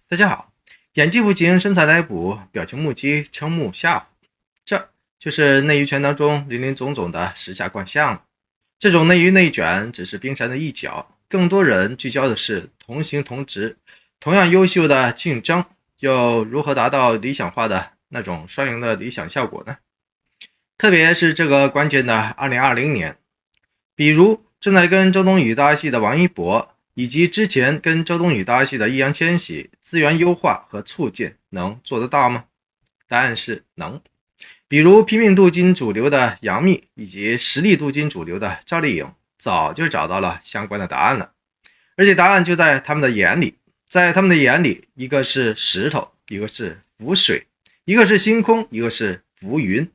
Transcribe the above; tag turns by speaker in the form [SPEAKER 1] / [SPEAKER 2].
[SPEAKER 1] 大家好，演技不精，身材来补，表情目击，瞠目吓唬，这就是内娱圈当中林林总总的时下惯象了。这种内娱内卷只是冰山的一角，更多人聚焦的是同行同职、同样优秀的竞争，又如何达到理想化的那种双赢的理想效果呢？特别是这个关键的2020年，比如正在跟周冬雨搭戏的王一博，以及之前跟周冬雨搭戏的易烊千玺，资源优化和促进能做得到吗？答案是能。比如拼命镀金主流的杨幂，以及实力镀金主流的赵丽颖，早就找到了相关的答案了。而且答案就在他们的眼里，在他们的眼里，一个是石头，一个是浮水，一个是星空，一个是浮云。